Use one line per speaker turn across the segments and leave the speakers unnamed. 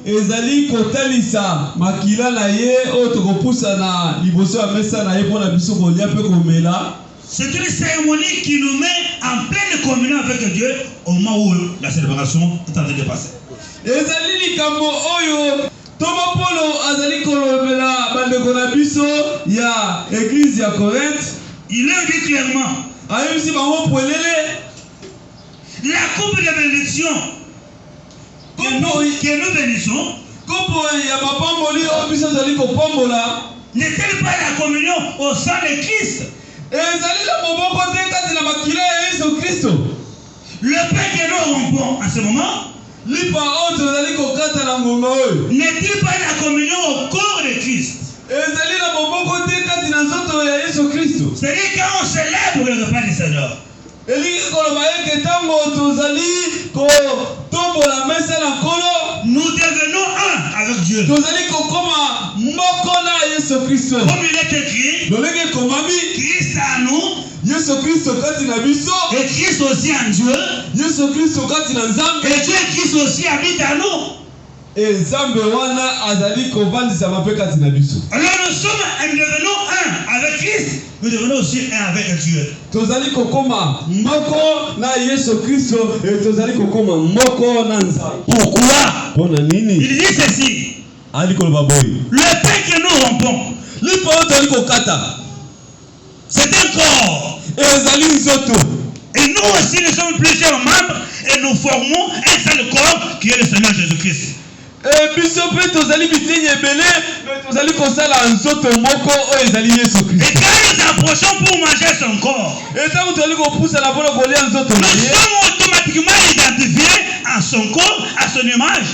ezali kotalisa makila na ye otokopusa na liboso ya mesa na ye pona biso kolia pe komela.
C'est une cérémonie qui nous met en pleine communion avec Dieu au moment où la célébration est en train de passer.
Ezali likambo oyo Toma Polo azali kolobela bandeko na biso ya église ya Corinthe.
Il leur dit clairement,
ayebisi bango polele
la coupe de bénédiction que nous bénissons,
kopo ya mapamboli oyo biso ezali kopambola,
n'est-elle pas la communion au sang de Christ?
ezali na moboko te kati na makila ya Yesu Kristo.
Le pain que nous rompons en ce moment,
lipa oyo tozali kokata na ngonga oyo,
n'est-il pas la communion au corps de Christ?
ezali na moboko te kati na nzoto ya Yesu Kristo.
C'est-à-dire quand on célèbre le repas du Seigneur,
elingi koloba eke ntango tozali kotombola mesa na Nkolo,
nous devenons un avec Dieu.
tozali kokoma moko na Yesu Kristo.
Comme il est écrit,
lolenge ekomami
Christ à nous
Yesu Kristo kati na biso,
et Christ aussi en Dieu,
Yesu Kristo kati na Nzambe,
et Dieu et Christ aussi habitent à nous.
Nzambe wana azali kovandisa mape kati na biso.
Alors nous devenons un avec Christ, nous devenons aussi un avec Dieu.
Tozali kokoma moko na Yesu Kristo et tozali kokoma moko na Nzambe.
Pourquoi?
Pona nini?
Il dit ceci.
Ali koloba boy.
Le pain que nous rompons,
lipo tozali kokata,
c'est un corps.
ezali nzoto.
Et nous aussi nous sommes plusieurs membres et nous formons un seul corps qui est le Seigneur Jésus-Christ.
Biso pe tozali biteni ebele, mais tozali kosala nzoto moko oyo ezali Yesu Kristo.
Et quand nous approchons pour manger son corps,
Et ntango tozali kopusa na mpona kolia nzoto
nous
na ye,
sommes automatiquement identifiés à son corps, à son image.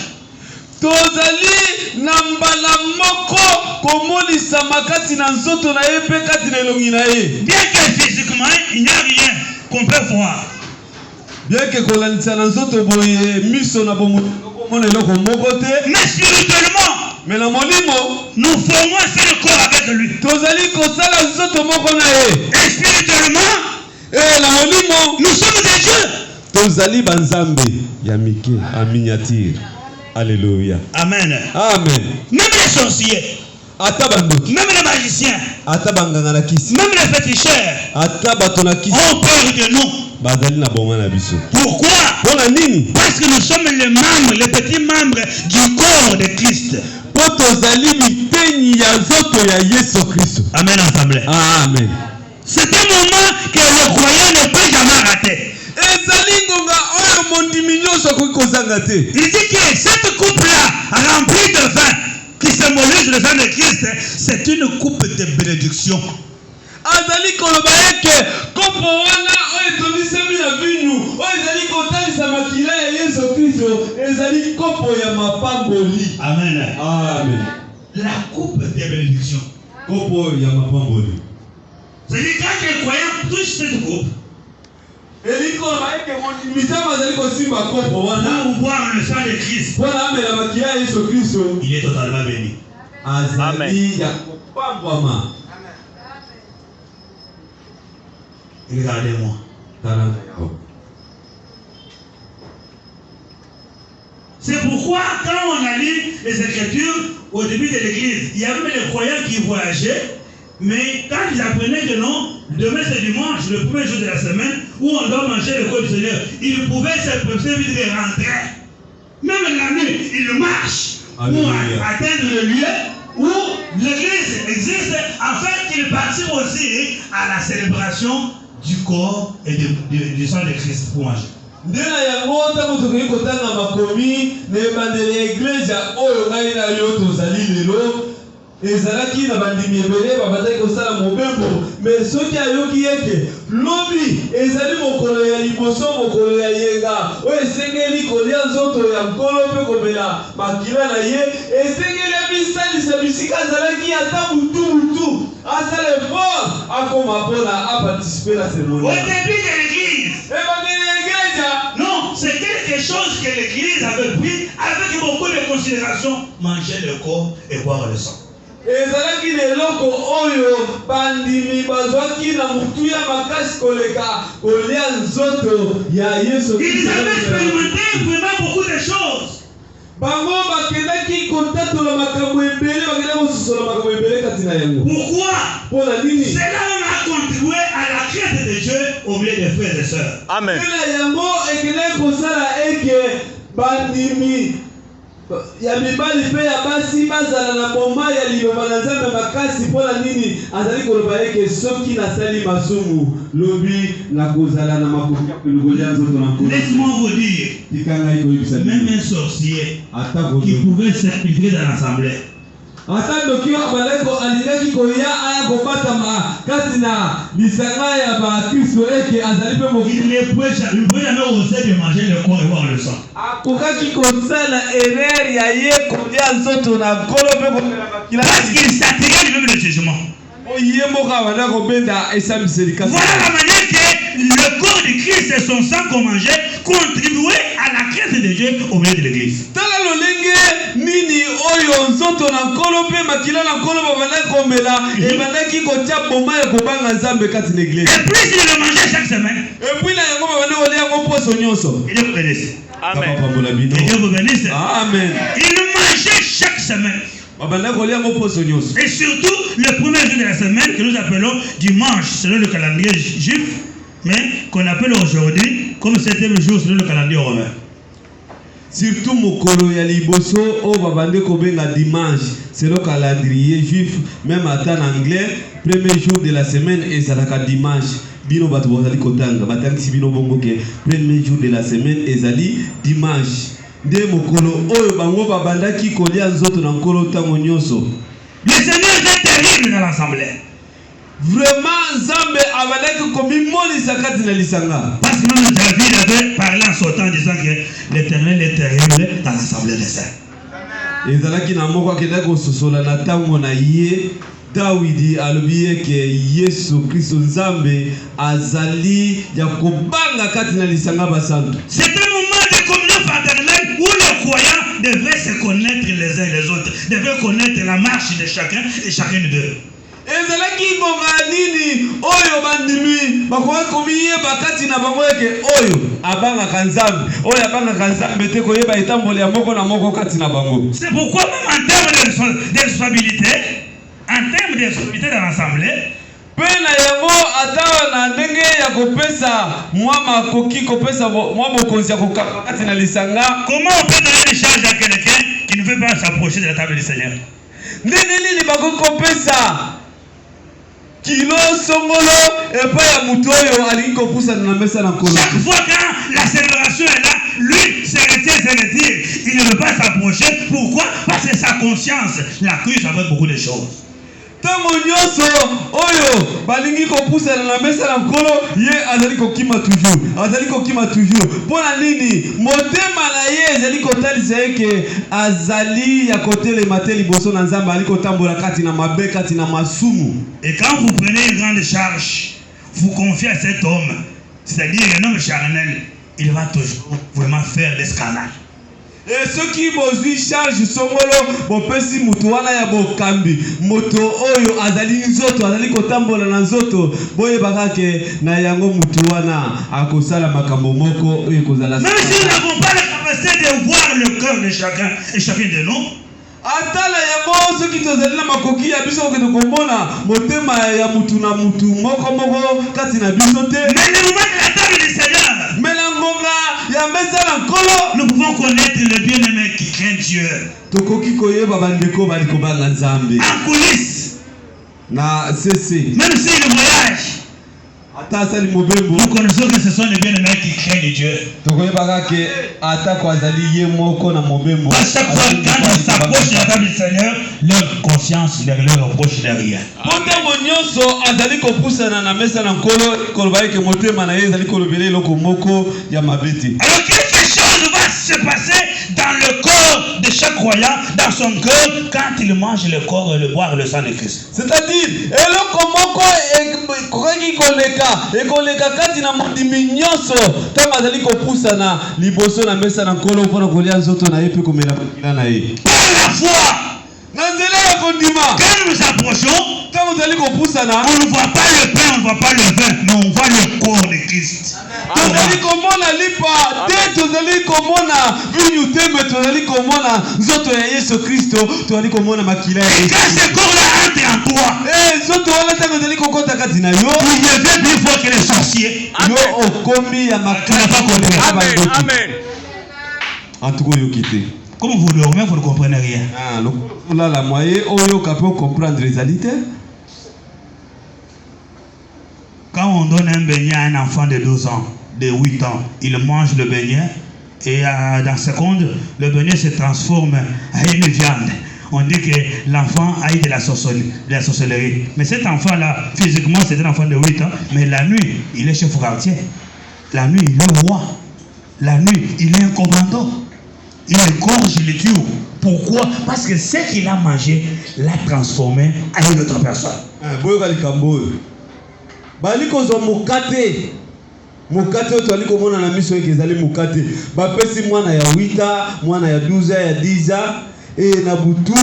tozali na mbala moko komonisama kati na nzoto na ye mpe kati na elongi na ye.
Bien que physiquement, il n'y a rien qu'on peut voir.
Bien que kolandisa na nzoto boye miso na bomona eloko moko te,
Mais spirituellement,
mais na molimo
nous formons un seul corps avec lui.
tozali kosala nzoto moko na ye.
Et spirituellement,
Na molimo
nous sommes des dieux.
tozali banzambe ya mike en miniature. Alléluia.
Amen.
Amen.
Même les sorciers,
Ata bandoki,
même les magiciens,
ata banganga na kisi,
même les féticheurs
ata bato na kisi
ont peur de nous.
bazali na boma na biso.
Pourquoi?
Pona nini?
Parce que nous sommes les membres, les petits membres du corps de Christ.
Po tozali miteni ya nzoto ya Yesu Kristo.
Amen, assemblée.
Amen.
C'est un moment que le croyant ne peut jamais rater.
Ezali ngonga oyo mondimi nyonso akoki kozanga te.
Il dit que cette coupe-là, remplie de vin, qui symbolise le sang de Christ, c'est une coupe de bénédiction.
Azali koloba eke kopo wana oyo etonisemi na vinyu oyo ezali kotalisa makila ya Yesu Kristo, ezali kopo ya mapamboli.
Amen.
Amen.
La coupe de bénédiction.
Kopo ya mapamboli.
C'est-à-dire quand les croyants touchent cette coupe,
Eli koloba eke mitama azali kosimba kopo wana
pour boire le sang de Christ,
mpona amela makila ya Yesu Kristo,
il est totalement béni.
azali ya kopambwama.
Regardez-moi. C'est pourquoi quand on a lu les Écritures au début de l'Église, il y avait les croyants qui voyageaient, mais quand ils apprenaient que non, demain c'est dimanche, le premier jour de la semaine, où on doit manger le corps du Seigneur, ils pouvaient se préparer de rentrer. Même la nuit, ils marchent pour atteindre le lieu où l'Église existe, afin qu'ils participent aussi à la célébration du corps et du sang de Christ pour manger.
Ndena yango ntango tokoki kotanga makomi na ebandeli ya iglesia oyo ngai na yo tozali lelo, ezalaki na bandimi ebele babandaki kosala mobembo, mais soki ayoki ete lobi ezali mokolo ya liboso, mokolo ya yenga oyo esengeli kolia nzoto ya nkolo mpe komela makila na ye, esengeli abisalisa bisika azalaki ata butu asala effort akoma mpona aparticipe na
Au
cérémonie.
début de l'Église,
Ebandeli ya iglesia
non, c'est quelque chose que l'Église avait pris avec beaucoup de considération, manger le corps et boire le sang.
ezalaki na eloko oyo bandimi bazwaki na mutuya makasi koleka kolia nzoto ya Yesu.
Ils avaient expérimenté vraiment beaucoup de choses.
bango bakendaki kontatola makambo ebele bakendaki kososola makambo ebele kati na yango.
Pourquoi?
Mpona nini?
Cela a contribué à la crainte de Dieu au milieu des frères et sœurs.
Amen.
Mpona yango ekendaki kosala eke bandimi ya mibali mpe ya basi bazala na moma ya liloba na Nzambe makasi. Mpona nini? Azali koloba eke soki nasali masumu lobi nakozala na makoki ya kolongolia nzoto na nkolo.
Laisse-moi vous dire,
Tikanga iko yebisa
même un sorcier
ata
qui
kozo
pouvait s'infiltrer dans l'assemblée,
ata ndoki baleko alingaki koya aya kobatama kati na lisanga ya bakristo eke azali mpe moki
il ne pouvait jamais oser de manger le corps et boire le sang.
akokaki kosala erreur ya ye kolia nzoto na nkolo mpe komela makila
Parce qu'il s'attirait du même le jugement.
oye moko abanda kobenda esamiseli kasi.
Voilà la manière que le corps de Christ et son sang qu'on mangeait contribuaient à la crainte de Dieu au milieu de l'église.
tala lolenge nini oyo nzoto na nkolo mpe makila na nkolo babandaki komela ebandaki kotia boma ya kobanga Nzambe kati na eglise.
Et plus il le mangeait chaque semaine,
epui na yango babandi kolia yango poso nyonso.
et Dieu vous bénisse.
Amen.
Pambola bino.
Et Dieu vous bénisse.
Amen.
Il mangeait chaque semaine.
babandaki kolia yango poso nyonso.
Et surtout le premier jour de la semaine que nous appelons dimanche selon le calendrier juif, mais qu'on appelle aujourd'hui comme 7e jour selon le calendrier romain.
Surtout mokolo ya liboso o babande kobenga dimanche selon calendrier juif, même ata en anglais premier jour de la semaine ezalaka dimanche. Bino bato bozali kotanga batangisi bino bongo ke premier jour de la semaine ezali dimanche. Nde mokolo oyo bango babandaki kolia nzoto na nkolo ntango nyonso.
Le Seigneur est terrible dans l'assemblée.
Vraiment Nzambe abandaki komimonisa kati na lisanga.
Parce que même David avait parlé en sortant en disant que l'Éternel est terrible dans l'assemblée des saints.
Ezalaki na moko akendaki kososola na ntango na ye Dawidi alobi eke Yesu Kristo Nzambe azali ya kobanga kati na lisanga basantu.
C'est un moment de communion fraternelle où les croyants devaient se connaître les uns les autres, devaient connaître la marche de chacun et chacune d'eux.
Ezalaki ngonga nini oyo bandimi bakoki komiyeba kati na bango eke oyo abangaka Nzambe oyo abangaka Nzambe te koyeba etamboli ya moko na moko kati na bango.
C'est pourquoi même en termes de responsabilité, dans l'assemblée,
pe na yango ata na ndenge ya kopesa mwa makoki kopesa mwa mokonzi ya kokaka kati na lisanga.
comment on peut donner des charges à quelqu'un qui ne veut pas s'approcher de la table du Seigneur?
Ndenge nini bakoki kopesa kilo songolo epai ya mutu oyo alingi kopusana na mesa na nkolo.
Chaque fois quand la célébration est là, lui se retire. Il ne veut pas s'approcher. Pourquoi? Parce que sa conscience l'accuse avec beaucoup de choses.
Tango nyonso oyo balingi kopusana na mesa na nkolo ye azali kokima toujours. Mpona nini? Motema na ye ezali kotalisa eke azali ya kotelema te liboso na Nzambe, ali kotambola kati na mabe kati na masumu.
Et quand vous prenez une grande charge, vous confiez à cet homme, c'est-à-dire un homme charnel, il va toujours vraiment faire des scandales.
Et ceux qui bozui charge songolo bopesi mutu wana ya bokambi moto oyo azali nzoto azali kotambola na nzoto boye bakake na yango mutu wana akosala makambo moko oyo kozala.
Même si nous n'avons pas la capacité de voir le cœur de chacun et chacun de nous,
atala yango soki tozali na makoki ya biso okende komona motema ya mutu na mutu moko kati na biso te.
mais le moment de la table du Seigneur,
Mela ngonga ya mesa na nkolo
nous pouvons connaître le bien-aimé qui craint Dieu.
tokoki koyeba bandeko bali kobanga Nzambe
En coulisses,
na sese
même s'il voyage,
ata asali mobembo
nous connaissons que ce sont les bien-aimés qui craignent Dieu.
tokoyebaka ke ata ko azali ye moko na mobembo.
À chaque fois quand ils s'approchent de la table du Seigneur, leur conscience leur reproche derrière.
Ntango nyonso azali kopusana na mesa na nkolo koloba eke motema na ye ezali kolobela eloko moko ya mabete.
Alors quelque chose va se passer dans le corps de chaque croyant, dans son cœur, quand il mange le corps et le boire le sang de Christ.
C'est-à-dire eloko moko ekoki koleka kati na mondimi nyonso ntango azali kopusana liboso na mesa na nkolo mpona kolia nzoto na ye mpe komela makila na ye.
Par la foi,
na nzela
Quand nous approchons,
Tango zali kopusana.
on ne voit pas le pain, on ne voit pas le vin, mais on voit le corps de Christ.
Tozali komona lipa te, tozali komona vinyu te, mais tozali komona nzoto ya Yesu Kristo, tozali komona makila ya
Et
Yesu.
quand ce corps-là entre en toi,
Nzoto wana tango zali kokota kati na yo,
tu deviens plus fort que les sorciers.
yo okomi ya makala pa koleka bandoki.
Amen.
En tout cas, yo kite.
Comme vous dormez, vous ne comprenez rien.
Ah, là la moyen oyo kapé comprendre les alités.
Quand on donne un beignet à un enfant de 12 ans, de 8 ans, il mange le beignet et dans seconde, le beignet se transforme en une viande. On dit que l'enfant a eu de la sorcellerie. Mais cet enfant-là, physiquement, c'est un enfant de 8 ans, mais la nuit, il est chef quartier. La nuit, il est roi. La nuit, il est un commandant. Il égorge les tue. Pourquoi? Parce que ce qu'il a mangé l'a transformé en une autre personne.
Boyoka likambo oyo. Bali kozwa mokate. Mokate oyo tozali komona na miso eke ezali mokate. Bapesi mwana ya 8, mwana ya 12, ya 10 na butu.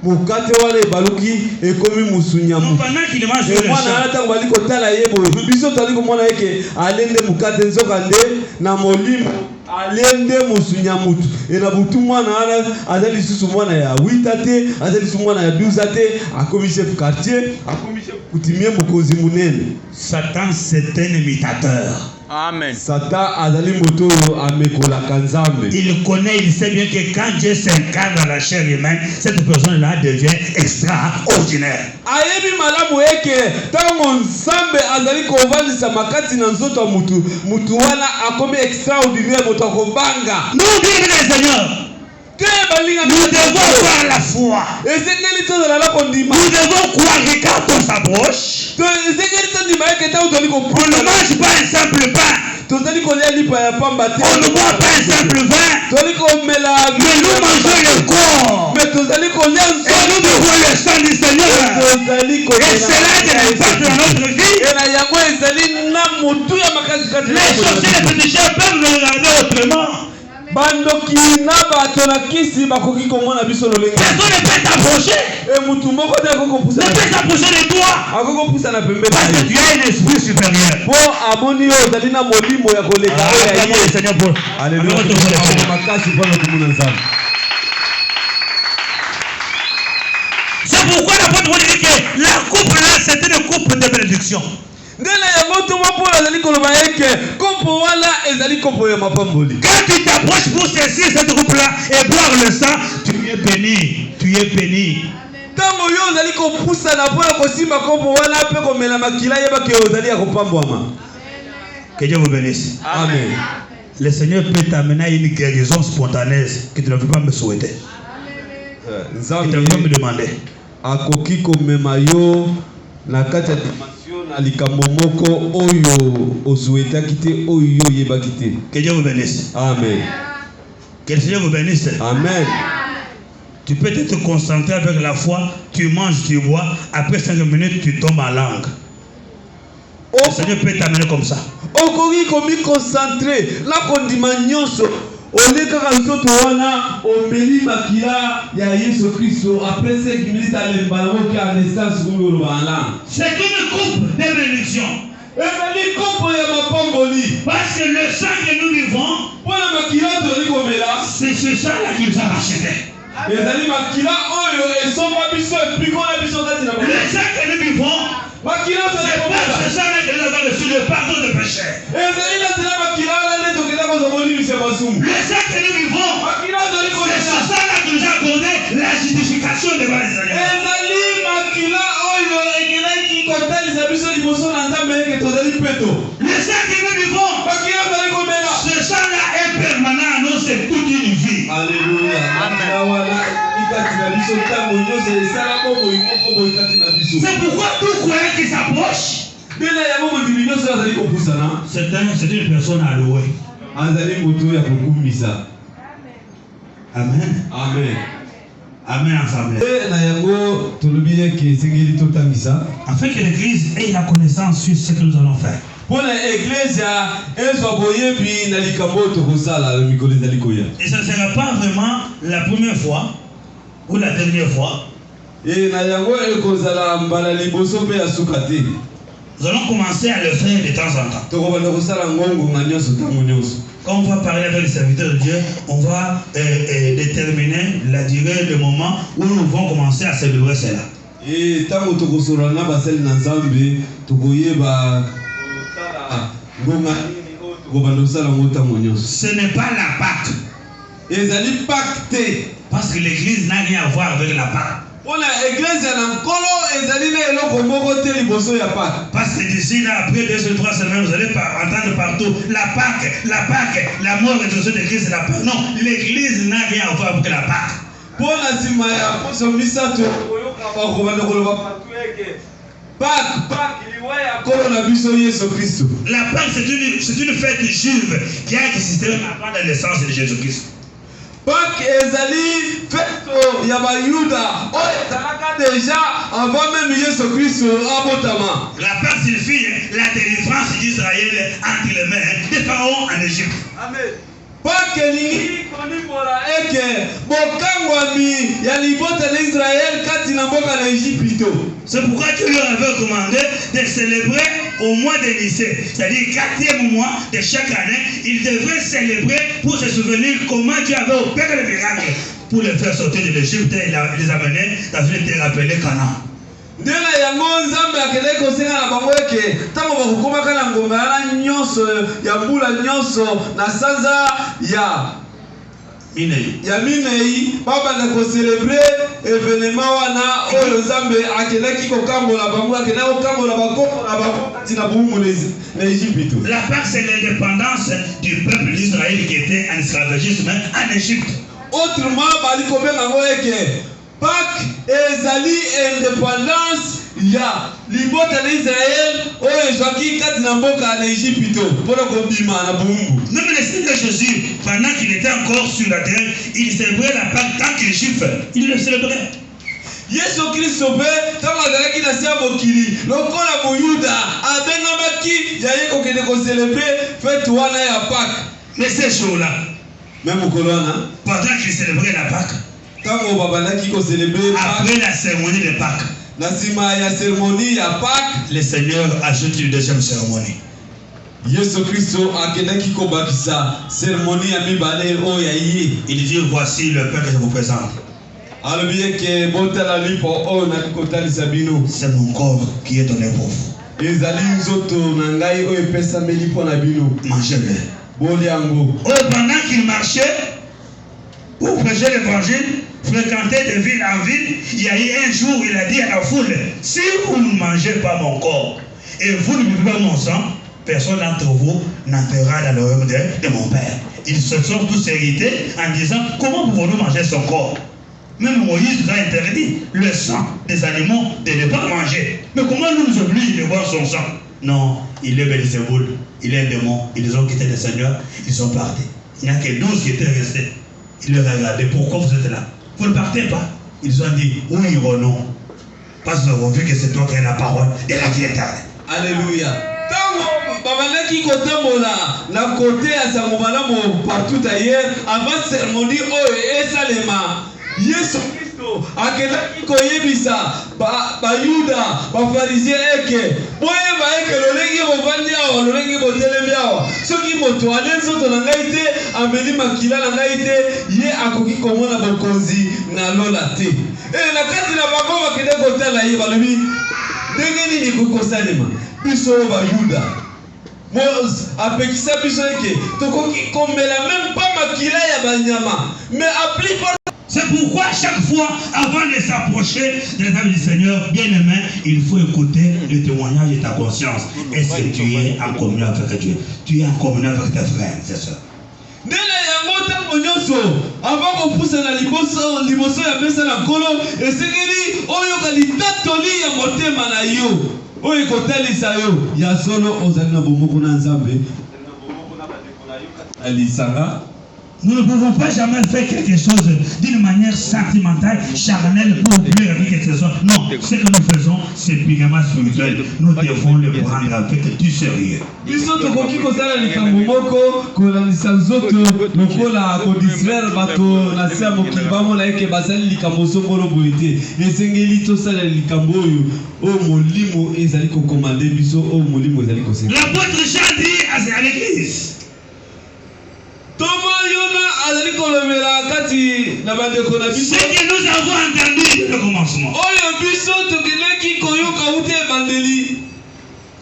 Mokate wana ebaluki ekomi musunya mu.
Pendant qu'il mange le
mwana wana tango bali kotala ye boye. Biso tozali komona eke alende mokate nzoka nde na molimo. Alende musunya mutu. Na butu mwana wana azali susu mwana ya 8 te, azali susu mwana ya 12 te, akomi chef quartier, akomi chef coutumier mokonzi munene.
Satan, c'est un imitateur.
Amen.
Satan azali moto amekola kanzambe.
Il connaît, il sait bien que quand Dieu s'incarne dans la chair humaine, cette personne-là devient extraordinaire.
Ayebi malamu eke tango nzambe azali kovandisa makati na nzoto mutu, mutu wana akomi extraordinaire moto akobanga.
Nous, bien les seigneurs, nous devons avoir la foi. Nous devons croire que quand on s'approche, on ne mange pas un simple pain. On ne boit pas un simple vin. Mais nous mangeons le corps. Et nous devons le sang du Seigneur. Et cela a de l'impact dans notre vie. Les sorciers et les pécheurs peuvent nous regarder autrement.
Bandoki na bato na kisi bakoki komona biso lolenge.
Personne ne peut t'approcher.
Mutu moko te akokopusa.
Ne peut t'approcher de toi.
Akokopusa na pembe.
Parce que tu as un esprit supérieur.
Po amoni yo ozali na molimo ya koleka.
Acclamons le Seigneur pour.
Alléluia. Makasi pour notre monde ensemble.
C'est pourquoi l'apôtre Paul dit que la coupe là, c'était une coupe de bénédiction.
Quand
tu t'approches pour saisir cette coupe là et boire le sang, tu es béni. Tu es béni. Que Dieu vous bénisse.
Amen.
Le Seigneur peut t'amener à une guérison spontanée que tu ne peux pas me souhaiter. Tu ne peux pas me demander.
Akoki komema yo na kati ya dimension na likambo moko oyo ozuetaki te oyo yebaki te.
Que Dieu vous bénisse.
Amen.
Que le Seigneur vous bénisse.
Amen.
Tu peux te concentrer avec la foi, tu manges, tu bois, après 5 minutes tu tombes en langue. Le Seigneur peut t'amener comme ça.
Okoki komi concentrer la kondima nyonso. Oleka nzoto wana omeli makila ya Yesu Kristo après 5 minutes alembala ki en essence ngolo bala.
C'est une coupe de bénédiction.
Ezali coupe ya mapamboli.
Parce que le sang que nous vivons,
Pona makila toli komela,
c'est ce sang-là qui nous a rachetés.
ezali makila oyo esomba biso epikona biso kati na
Le sang que nous vivons,
makila toli
c'est pas
komela.
ce sang-là que nous avons reçu le pardon de péché.
Ezali na tena makila ala leto kenda ko zomoni mise basumu.
Le sang que nous vivons,
Makila toli
c'est
komela.
ce sang-là qui nous a donné la justification devant les Seigneurs.
Ezali makila oyo ekelaki kotalisa biso liboso na Nzambe eke tozali peto.
Le sang que nous vivons,
Makila toli komela.
ce sang-là est permanent à nous, c'est toute une vie.
Alléluia. Amen.
C'est pourquoi tout croyant qui s'approche, c'est une personne à louer. Amen.
Amen.
Amen ensemble. Afin que l'Église ait la connaissance sur ce que nous allons faire. Et ce ne sera pas vraiment la première fois ou la dernière fois.
Et na yango ekozala mbala liboso pe asuka te.
Nous allons commencer à le faire de temps en temps.
Tokobanda kosala ngongo nga nyonso tango nyonso.
Quand on va parler avec les serviteurs de Dieu, on va déterminer la durée, le moment où nous vont commencer à célébrer cela.
Et tango tokosora na basali na Nzambe tokoyeba ngonga tokobanda kosala ngo tango nyonso.
Ce n'est pas la Pâque.
Ezali Pâque te.
Parce que l'église n'a rien à voir avec la Pâque.
Parce
que d'ici là, après 2 ou 3 semaines, vous allez entendre partout la Pâque, la mort et tout ça de Christ, la Pâque. Non, l'église n'a rien à voir avec la Pâque. La Pâque, c'est une fête juive qui a existé avant la naissance de Jésus-Christ.
Pâques ezali fête ya bayuda o ezalaka déjà avant même Jésus Christ abotama.
La Pâque signifie la délivrance d'Israël entre les mains des pharaons en Égypte.
Amen. Pâques elingi konimbola eke bokangwami ya libota na Israël kati na mboka na Égypte.
C'est pourquoi Dieu leur avait commandé de célébrer au mois de Nicée, c'est-à-dire 4e mois de chaque année. Ils devraient célébrer pour se souvenir comment Dieu avait opéré le miracle pour les faire sortir de l'Égypte et les amener dans une terre appelée Canaan.
Ndela yango Nzambe akende kosenga na bango eke tango bakokomaka na ngomba na nyonso ya mbula nyonso na sanza ya Minei babanda ko célébrer événement wana oyo Nzambe akendaki kokambola bango akenda kokambola bakoko na bango kati na bumu na Égypte.
La Pâque, c'est l'indépendance du peuple d'Israël qui était en esclavagisme en Égypte.
Autrement bali kobenga ngo eke Pâques ezali indépendance ya libota na Israël oyo ezwaki kati na mboka na Égypte mpona kobima na bumbu.
Même le Seigneur Jésus, pendant qu'il était encore sur la terre, il célébrait la Pâque tant qu'il est juif. Il le célébrait.
Yesu Kristo pe tango azalaki na se ya mokili lokola moyuda abengamaki yaye kokende kocelebre fete wana ya Pâques.
Mais ces jours-là,
même mokolo wana
pendant qu'il célébrait la Pâque,
tango babandaki kocelebre
après la cérémonie de Pâques,
na nsima ya cérémonie ya Pâques,
le Seigneur ajoute une deuxième cérémonie.
Yesu Kristo akendaki kobakisa cérémonie ya mibale oyo ya ye.
Il dit voici le pain que je vous présente. C'est mon corps qui est donné pour vous. Mangez-le. Pendant qu'il marchait pour prêcher l'évangile, fréquenter de ville en ville, il y a eu un jour, il a dit à la foule, si vous ne mangez pas mon corps et vous ne buvez pas mon sang, personne d'entre vous n'entrera dans le royaume de mon Père. Ils se sont tous irrités en disant, comment pouvons-nous manger son corps? Même Moïse nous a interdit le sang des animaux de ne pas manger. Mais comment nous oblige de boire son sang? Non, il est Belzéboul, il est un démon. Ils ont quitté le Seigneur, ils sont partis. Il n'y a que 12 qui étaient restés. Ils leur ont regardé, pourquoi vous êtes là? Vous ne partez pas? Ils ont dit, où irons-nous? Parce qu'ils ont vu que c'est toi qui as la parole et la vie éternelle.
Alléluia. Babandaki kotambola na côté ya sango malamu partout ailleurs avant cérémonie oyo esalema. Yesu Kristo akendaki koyebisa bayuda bafarisien eke boyeba eke lolenge bovandi awa lolenge botelemi awa soki moto ale nzoto na ngai te ameli makila na ngai te ye akoki komona bokonzi na lola te. Na kati na bango bakende kotala ye balobi ndenge nini kokosalema biso bayuda apekisa biso eke tokoki kombela même pas makila ya banyama mais appli.
C'est pourquoi chaque fois, avant de s'approcher de la table du Seigneur, bien-aimé, il faut écouter le témoignage de ta conscience. Est-ce que tu es en communion avec Dieu? Tu es en communion avec tes frères, c'est ça.
Avant de pousser la liboso ya mesa na kolo, esekeli oyo kalitatoli ya motema na yo. Oyo kotelisa yo ya solo ozali na bomoko na Nzambe. Alisanga
Nous ne pouvons pas jamais faire quelque chose d'une manière sentimentale, charnelle, pour oublier avec quelque chose. Non, ce que nous faisons, c'est purement spirituel. Nous devons le prendre avec du sérieux.
biso tokoki kozala likambo moko kolandisa nzoto lokola kodistraire bato na se ya mokili bamona eke bazali likambo songolo boye te esengeli tosala likambo oyo molimo ezali kokomande biso oyo molimo ezali kosenga.
L'apôtre Jean dit à l'église,
Toma yona azali kolobela kati na bandeko na biso
ce que nous avons entendu dès le commencement,
oyo biso tokeleki koyoka ute ebandeli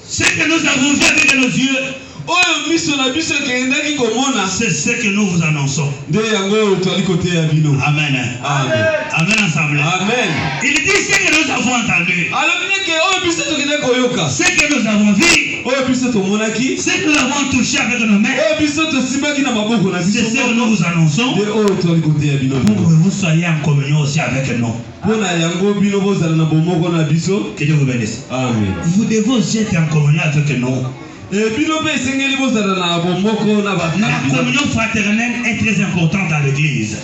ce que nous avons vu avec nos yeux,
oyo miso na biso ekendaki komona
c'est ce que nous vous annonçons.
nde yango oyo twali koteya bino.
Amen.
Amen.
Amen ensemble.
Amen.
Il dit ce que nous avons entendu,
alobi eke oyo biso tokendaki koyoka
ce que nous avons vu,
oyo biso tomonaki
ce que nous avons touché avec nos mains,
oyo biso tosimbaki na maboko na
c'est
biso
ce que nous vous annonçons
nde oyo twali koteya bino
pour que vous soyez en communion aussi avec nous.
mpona yango bino bozala na bomoko na biso.
Que Dieu vous bénisse.
Amen.
Vous devez aussi être en communion avec nous.
bino mpe esengeli bozala na bomoko na bato na
La
biso.
communion fraternelle est très importante dans l'église.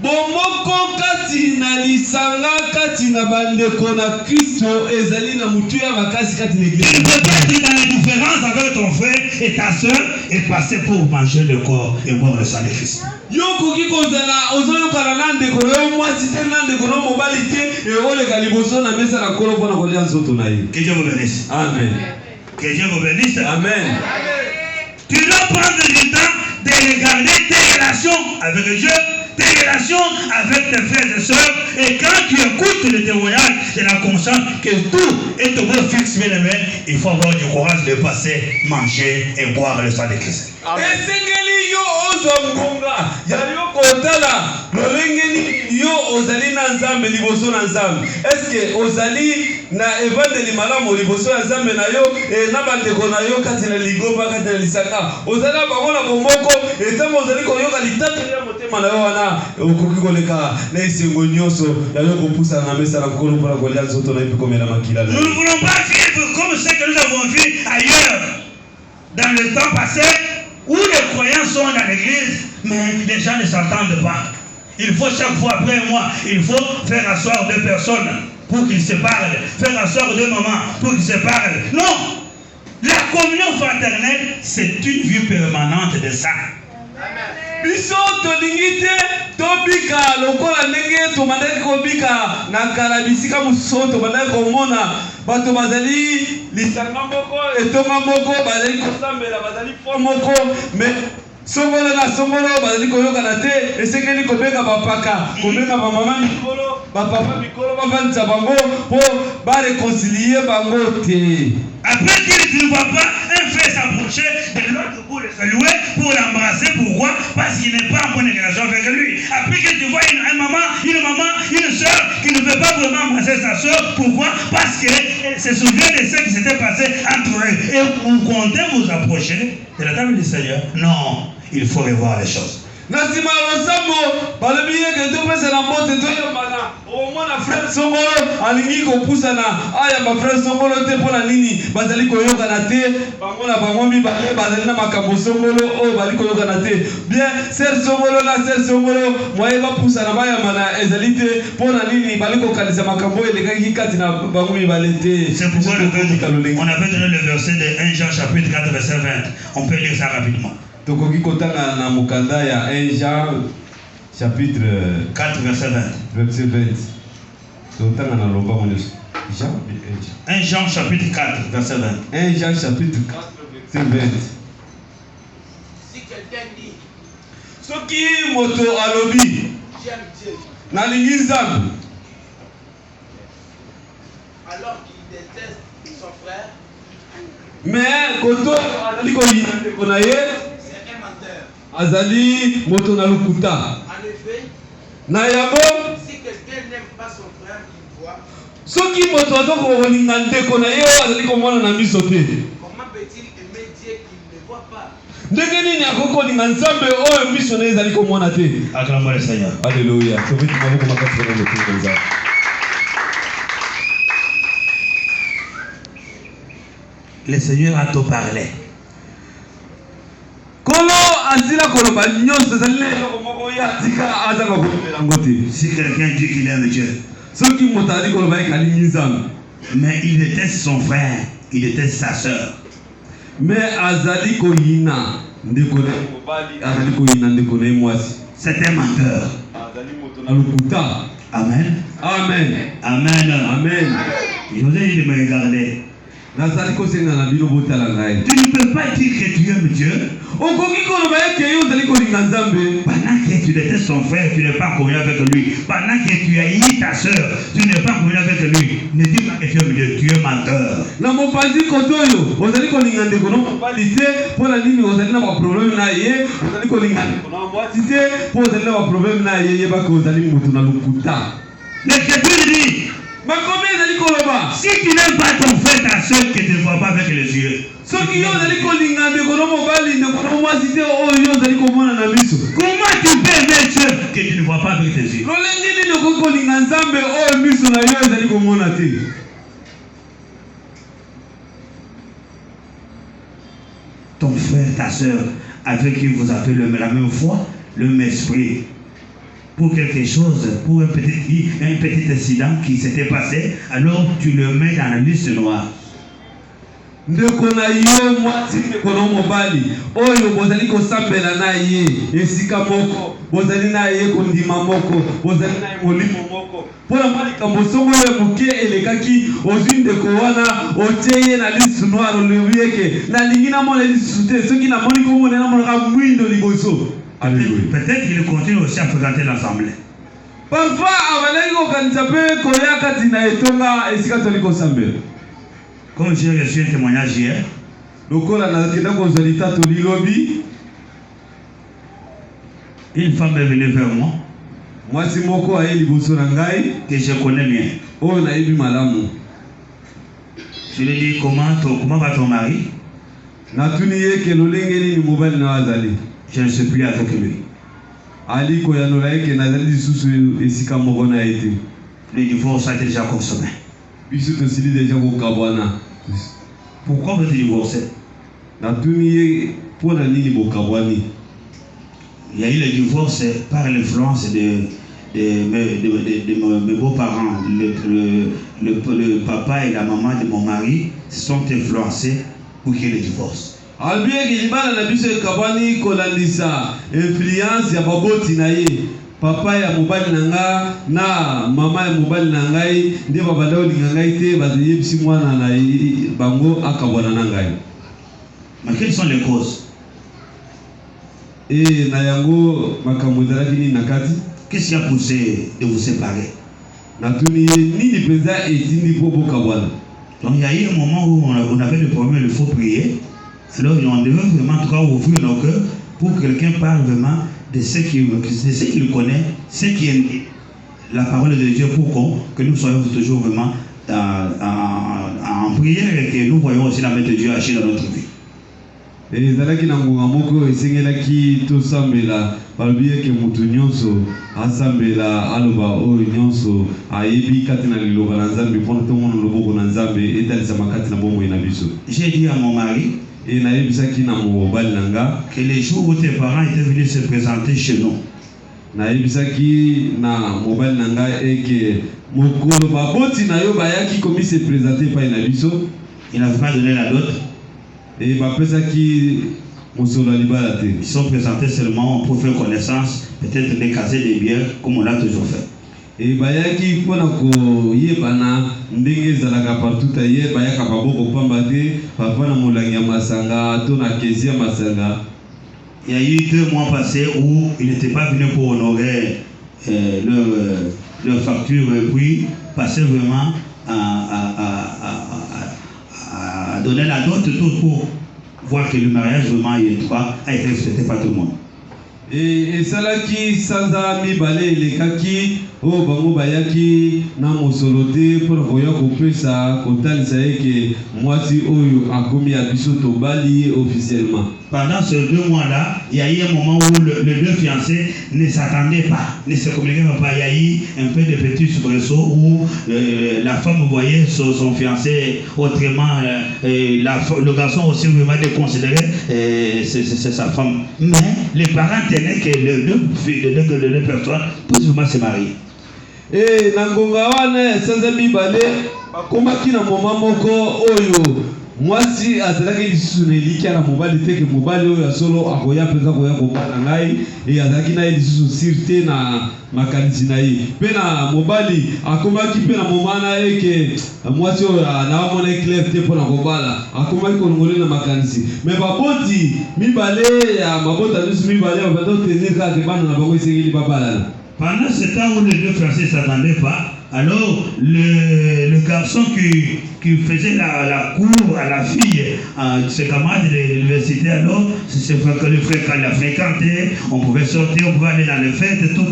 bomoko kati na lisanga kati na bandeko na Kristo ezali na mutu ya makasi kati na
Tu
eglise.
ne peux pas être dans la différence avec ton frère et ta soeur et passer pour manger le corps et boire le sang de Christ.
yo koki kozala ozoyokana na ndeko yo mwasi te na ndeko no mobali te oleka liboso na mesa na nkolo mpona kolia nzoto na ye.
Que Dieu vous bénisse.
Amen.
Que Dieu vous bénisse.
Amen.
Tu dois prendre du temps de regarder tes relations avec Dieu, tes relations avec tes frères et sœurs. Et quand tu écoutes le témoignage de la conscience que tout est au beau fixe, bien aimé, il faut avoir du courage de passer, manger et boire le sang de Christ.
esengeli yo ozwa ngonga ya yo kotala lolenge yo ozali na nzambe liboso na nzambe. Eske ozali na evangeli malamu liboso ya nzambe na yo na bandeko na yo kati na ligoba kati na lisanga ozali bango na bomoko etango ozali koyoka litata ya motema na yo wana okoki koleka na esengo nyonso ya yo kopusana na mesa na nkolo mpona kolia nzoto na yo mpe komela makila na
Nous
yo.
ne voulons pas vivre comme ce que nous avons vu ailleurs, dans le temps passé, où les croyants sont dans l'église, mais les gens ne s'entendent pas. Il faut chaque fois, après moi, il faut faire asseoir deux personnes pour qu'ils se parlent, faire asseoir deux mamans pour qu'ils se parlent. Non! La communion fraternelle, c'est une vue permanente de ça.
biso tolingi te tobika lokola ndenge tobandaki kobika na kala bisika mosusu tobandaki komona bato bazali lisanga moko etonga moko bazali kosambela bazali fo moko me songolo na songolo bazali koyokana te esengeli kobenga bapaka kobenga bamama mikolo bapapa mikolo bavandisa bango mpo bareconcilie bango te.
Après qu'il ne voit pas un frère s'approcher de l'autre pour le saluer, pour l'embrasser. Pourquoi? Parce qu'il n'est pas en bonne relation avec lui. Après que tu vois une maman, une soeur qui ne veut pas vraiment embrasser sa soeur. Pourquoi? Parce qu'elle se souvient de ce qui s'était passé entre eux. Et vous comptez vous approcher de la table du Seigneur? Non, il faut revoir les choses.
Na nsima ya losambo balobi yeke topesana mbote toyambana omona frere songolo alingi kopusana ayamba frere songolo te mpona nini bazali koyokana te bango na bango mibale bazali na makambo songolo oyo bali koyokana te bien ser songolo na ser songolo mwaye bapusana bayambana ezali te mpona nini bali kokanisa makambo oyo elekaki kati na bango mibale te.
C'est pourquoi on avait donné le verset de 1 Jean chapitre 4 verset 20. On peut lire ça rapidement.
tokoki kotanga na mokanda ya 1 Jean chapitre
4 verset 20.
verset 20 totanga na lombango nyonso.
1 Jean chapitre 4 verset 20.
1 Jean chapitre 4 verset 20.
Si quelqu'un dit
soki moto alobi
j'aime Dieu
nalingi nzambe
alors qu'il déteste son frère,
me koto azali koyina ndeko na ye
c'est un menteur.
azali moto na lokuta
En effet,
na yango
si quelqu'un n'aime pas son frère qu'il voit,
soki moto aza kolinga ndeko na ye oyo azali komona na miso te
comment peut-il aimer Dieu qu'il ne voit pas?
ndenge nini akoki kolinga nzambe oyo miso na ye ezali komona te.
Acclamons le Seigneur.
Alléluia. Tobeti maboko makasi na lokuta na nzambe.
Le Seigneur a tout parlé.
Kolo asila koloba nyonso ezali na eloko moko ya tika azanga kolobela yango te.
Si quelqu'un dit qu'il aime Dieu,
soki moto azali koloba eke alingi nzambe,
mais il déteste son frère, il déteste sa sœur,
me azali koyina ndeko na ye mobali, azali koyina ndeko na ye mwasi,
c'est un menteur.
azali moto na lokuta.
Amen.
Amen.
Amen.
Amen.
Je vous ai dit de me regarder.
nazali kosenga na bino botala ngai.
Tu ne peux pas dire que tu aimes Dieu
okoki koloba eke yo ozali kolinga nzambe
pendant que tu détestes ton frère, tu n'es pas communié avec lui. Pendant que tu haïs ta soeur, tu n'es pas communié avec lui. Ne dis pas que tu aimes Dieu, tu es menteur.
na mopanzi kote oyo ozali kolinga ndeko na mobali te mpo na nini ozali na baprobleme na ye, ozali kolinga ndeko na mwasi te mpo ozali na baprobleme na ye, yebaka ozali moto na lokuta.
L'Écriture dit,
makomi ezali koloba
si tu n'aimes pas ton frère, ta soeur, que tu ne vois pas avec les yeux.
soki yo ozali kolinga ndeko na mobali ndeko na mwasi te oyo yo ozali komona na miso,
Comment tu peux aimer Dieu que tu ne vois pas avec tes yeux?
lolenge nini okoki kolinga nzambe oyo miso na yo ezali komona te?
Ton frère, ta soeur, avec qui vous avez la même foi, le même esprit, pour quelque chose, pour un petit incident qui s'était passé, alors tu le mets dans la liste noire.
ndeko na yo mwasi ndeko na mobali oyo bozali kosambela na ye esika moko, bozali na ye kondima moko, bozali na ye molimo moko, mpona mwa likambo songo oyo moke elekaki ozwi ndeko wana otie ye na liste noire, olobi eke nalingi namona lisusu te, soki namoni komona namonaka mwindo liboso.
Peut-être qu'il continue aussi à fréquenter l'assemblée.
parfois abalaki kokanisa mpe koya kati na etonga esika toli kosambela.
Comme j'ai reçu un témoignage hier,
lokola nakenda kozwa litato lilobi,
une femme est venue vers moi,
mwasi moko aye liboso na ngai
que je connais bien.
oyo nayebi malamu.
Je lui ai dit, comment va ton mari?
natuni ye eke lolenge nini mobali na azali.
Je ne suis plus avec lui.
ali koyanola eke nazali lisusu esika moko na ye te.
Le divorce a été déjà consommé.
biso tosili deja kokabwana.
Pourquoi vous êtes divorcé?
natuni ye mpo na nini bokabwani.
Il y a eu le divorce par l'influence de mes beaux-parents. Le papa et la maman de mon mari se sont influencés pour qu'il y ait le divorce.
albi eke libala na biso ekabwani kolandisa influence ya baboti na ye. papa ya mobali na nga na mama ya mobali na ngai nde babanda kolinga ngai te, bayebisi mwana na bango akabwana na ngai.
Mais quelles sont les causes?
na yango makambo ezalaki nini na kati?
Qu'est-ce qui a poussé de vous séparer?
natuni ye nini mpenza etindi mpo bokabwana.
Donc il y a eu un moment où on avait le problème, il faut prier. Alors on devait vraiment en tout cas ouvrir nos cœurs pour que quelqu'un parle vraiment de ce qu'il connaît, ce qui est la parole de Dieu, pour que nous soyons toujours vraiment en prière et que nous voyons aussi la main de Dieu agir dans notre vie.
ezalaki na ngonga moko esengelaki tosambela, balobi eke moto nyonso asambela aloba oyo nyonso ayebi kati na liloba na nzambe mpona tomona loboko na nzambe etalisama kati na bomoi na biso.
J'ai dit à mon mari
nayebisaki na mobali na nga
que les jours où tes parents étaient venus se présenter chez nous,
nayebisaki na mobali na nga eke mokolo baboti na yo bayaki komi se présente epai na biso,
il n'avait pas donné la dot.
bapesaki mosolo ya libala te.
Ils sont présentés seulement pour faire connaissance, peut-être des casiers des biens, comme on l'a toujours fait.
bayaki mpona koyebana ndenge ezalaka partout aye, bayaka baboko pamba te, papa na molangi ya masanga to na kesi ya masanga.
Il y a eu 2 mois passés où ils n'étaient pas venus pour honorer leur facture, puis passer vraiment à donner la dot tout pour voir que le mariage vraiment a été respecté par tout le monde.
esalaki sanza mibale elekaki oyo bango bayaki na mosolo te mpona koya kopesa kotalisa eke mwasi oyo akomi ya biso tobali ye officiellement.
Pendant ces 2 mois-là, il y a eu un moment où les 2 fiancés ne s'attendaient pas, ne se communiquaient pas. Il y a eu un peu de petits soubresauts où la femme voyait son fiancé autrement, le garçon aussi vraiment déconsidérait sa femme. Mais les parents tenaient que les deux personnes possiblement se marient.
Et nangonga wana sanza mibale bakomaki na moment moko oyo mwasi azalaki lisusu neliki na mobali te ke mobali oyo solo akoya penza koya kobala ngai e azalaki na lisusu sirte na makanisi na ye pe na mobali akomaki pe na momana eke mwasi oyo na mona clair te pona kobala akomaki kolongole na makanisi me baboti mibale ya mabota nyonso mibale babanda tenir kaka bana na bango esengeli babalana.
Pendant ce temps où les 2 fiancés ne s'attendaient pas, alors le garçon qui faisait la cour à la fille, ses camarades de l'université, alors c'est le frère qu'il a fréquenté, on pouvait sortir, on pouvait aller dans les fêtes, tout,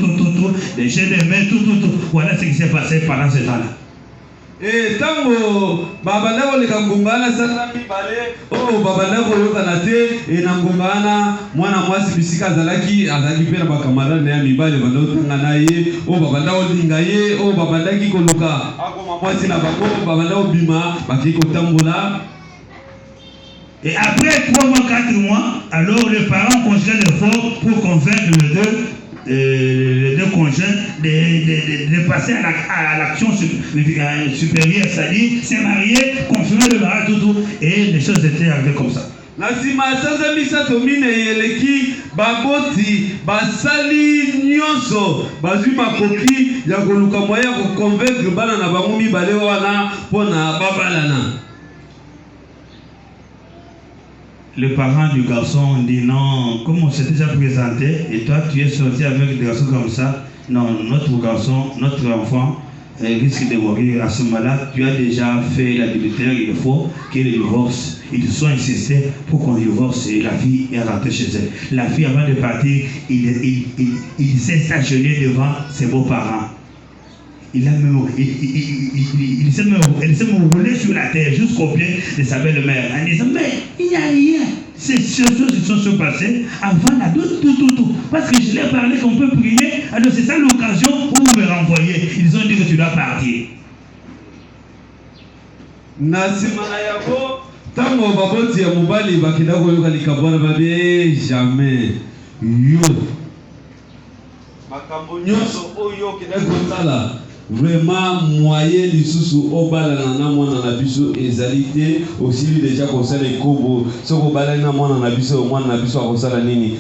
les jeux de main, tout. Voilà ce qui s'est passé pendant ce temps-là.
Et tango babanda oleka ngongana sasa mibale babanda koyoka te e na ngongana mwana mwasi bisika azalaki pe na bakamara na mibale banda otanga na ye babanda olinga ye babanda ki koluka akoma mwasi na bango babanda obima baki kotambola.
Et après 3 mois, 4 mois, alors les parents conjugaient l'effort pour convaincre les deux conjoints de passer à l'action supérieure, c'est-à-dire se marier, confirmer le mariage, tout, et les choses étaient arrivées comme ça.
Nasima sanza misato mine yeleki baboti basali nyonso bazwi makoki ya koluka moya ko convaincre bana na bango mibale wana pona babalana.
Les parents du garçon ont dit non, comme on s'est déjà présenté, et toi tu es sorti avec des garçons comme ça, non, notre garçon, notre enfant risque de mourir à ce moment-là. Tu as déjà fait la militaire, il faut qu'il divorce. Ils sont insistés pour qu'on divorce et la fille est rentrée chez elle. La fille, avant de partir, il s'est stationné devant ses beaux-parents. Elle s'est même roulé sur la terre jusqu'au pied de sa belle-mère en disant mais il n'y a rien. Ces choses se sont passées avant la doute, tout. Parce que je l'ai parlé qu'on peut prier, alors c'est ça l'occasion où vous me renvoyez. Ils ont dit que tu dois partir.
Nasimana yako tango baboti ya mobali bakida koyoka likabwana babe jamais yo makambo nyonso oyo kida kotala vraiment moyen lisusu obalana na mwana na biso ezali te osili déjà kosala ekobo soko balana na mwana na biso akosala nini.